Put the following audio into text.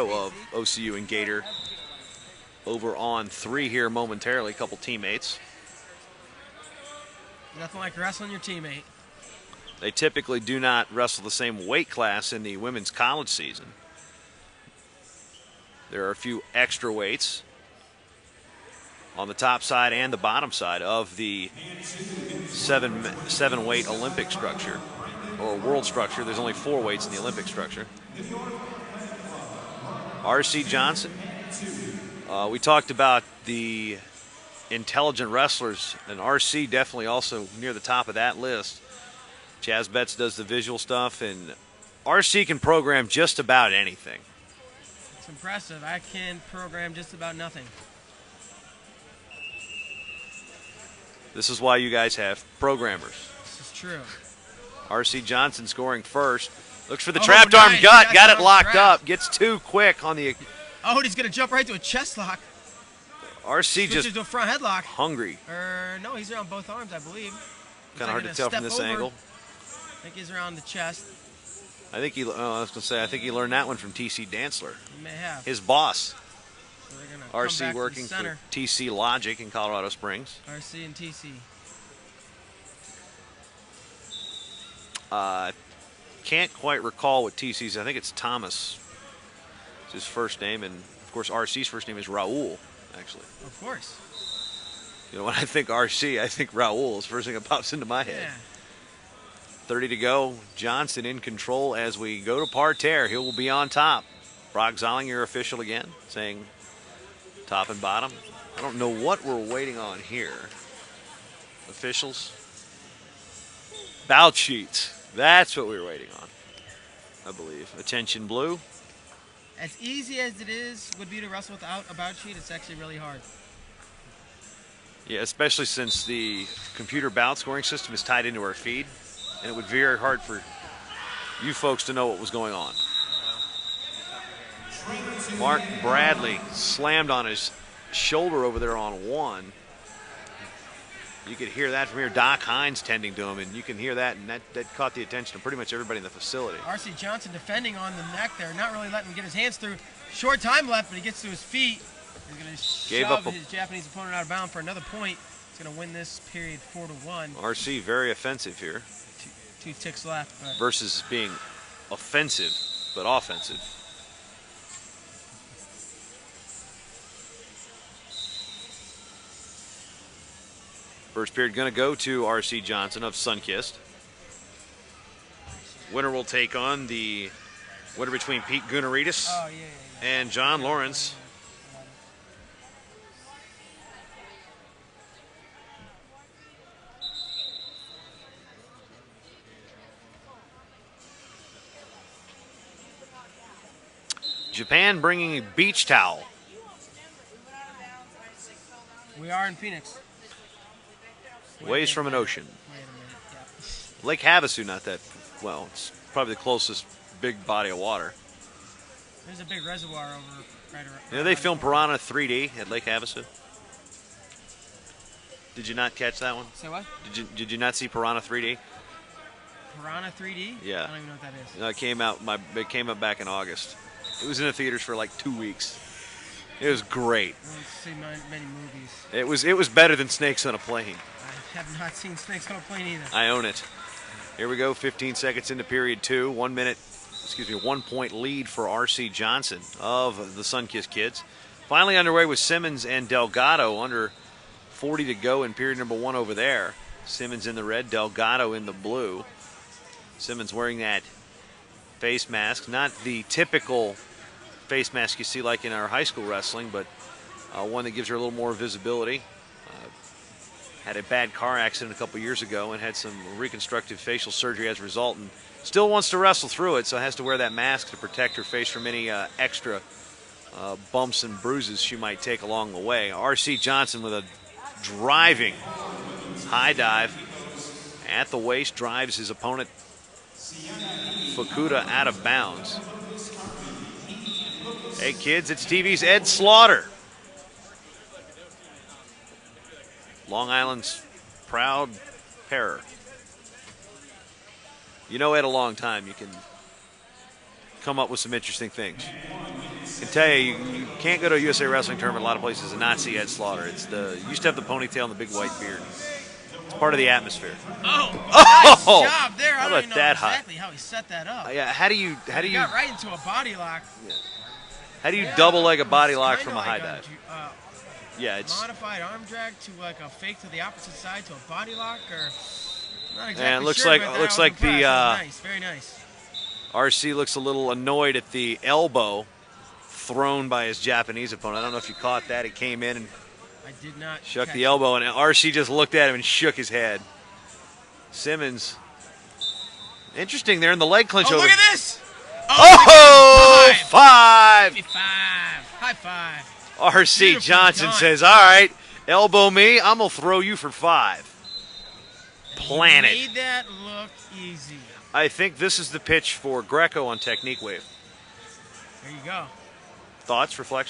of OCU and Gator over on 3 here momentarily, a couple teammates. Nothing like wrestling your teammate. They typically do not wrestle the same weight class in the women's college season. There are a few extra weights on the top side and the bottom side of the seven weight Olympic structure or world structure. There's only 4 weights in the Olympic structure. R.C. Johnson. We talked about the intelligent wrestlers, and R.C. definitely also near the top of that list. Chaz Betts does the visual stuff, and R.C. can program just about anything. It's impressive. I can program just about nothing. This is why you guys have programmers. This is true. R.C. Johnson scoring first. Looks for the trapped arm gut. Got it locked up. Gets too quick on the... Oh, and he's going to jump right to a chest lock. R.C. just to a front headlock. Hungry. No, he's around both arms, I believe. Kind of hard to tell from this angle. I think he's around the chest. I think he. I was gonna say. I think he learned that one from T.C. Dantzler. He may have. His boss. So R.C. working for T.C. Logic in Colorado Springs. R.C. and T.C. Can't quite recall what T.C.'s. I think it's Thomas. It's his first name, and of course R.C.'s first name is Raul. Actually. Of course. You know, when I think R.C., I think Raul is the first thing that pops into my head. Yeah. 30 to go. Johnson in control as we go to parterre. He will be on top. Brock Zolling, your official again, saying top and bottom. I don't know what we're waiting on here. Officials. Bout sheets. That's what we were waiting on, I believe. Attention blue. As easy as it would be to wrestle without a bout sheet, it's actually really hard. Yeah, especially since the computer bout scoring system is tied into our feed, and it would be very hard for you folks to know what was going on. Mark Bradley slammed on his shoulder over there on 1. You could hear that from here. Doc Hines tending to him, and you can hear that, and that caught the attention of pretty much everybody in the facility. R.C. Johnson defending on the neck there, not really letting him get his hands through. Short time left, but he gets to his feet. He's going to shove his Japanese opponent out of bounds for another point. He's going to win this period 4-1. R.C. very offensive here. Two ticks left. But versus being offensive, but offensive. First period going to go to R.C. Johnson of Sunkist. Winner will take on the winner between Pete Gunnaridis and John Lawrence. Japan bringing a beach towel. We are in Phoenix. Waves from an ocean. Lake Havasu, not that, well, it's probably the closest big body of water. There's a big reservoir over right around. You know, they filmed Piranha 3D at Lake Havasu. Did you not catch that one? Say what? Did you not see Piranha 3D? Piranha 3D? Yeah. I don't even know what that is. No, it came out back in August. It was in the theaters for like 2 weeks. It was great. I don't see many movies. It was better than Snakes on a Plane. I have not seen Snakes on a Plane either. I own it. Here we go, 15 seconds into period 2. 1 point lead for R.C. Johnson of the Sunkist kids. Finally underway with Simmons and Delgado, under 40 to go in period number 1 over there. Simmons in the red, Delgado in the blue. Simmons wearing that face mask, not the typical face mask you see like in our high school wrestling, but one that gives her a little more visibility. Had a bad car accident a couple years ago and had some reconstructive facial surgery as a result, and still wants to wrestle through it, so has to wear that mask to protect her face from any extra bumps and bruises she might take along the way. R.C. Johnson with a driving high dive at the waist, drives his opponent Fukuda out of bounds. Hey kids, it's TV's Ed Slaughter. Long Island's proud pair. You know Ed a long time. You can come up with some interesting things. tell you, you can't go to a USA Wrestling tournament a lot of places and not see Ed Slaughter. It's you used to have the ponytail and the big white beard. It's part of the atmosphere. Nice job there. I don't even know exactly how he set that up. Yeah, how do you got right into a body lock. Yeah. How do you double leg a body lock from a high dive? Yeah, it's modified arm drag to like a fake to the opposite side to a body lock, or not exactly and it looks sure, like the nice, very nice. RC looks a little annoyed at the elbow thrown by his Japanese opponent. I don't know if you caught that. He came in and I did not shuck the elbow, and RC just looked at him and shook his head. Simmons, interesting there in the leg clinch. Oh, look at this! Oh, five! High five. RC Beautiful Johnson done. says, all right, elbow me, I'm going to throw you for 5. Planet. He made that look easy. I think this is the pitch for Greco on Technique Wave. There you go. Thoughts, reflections?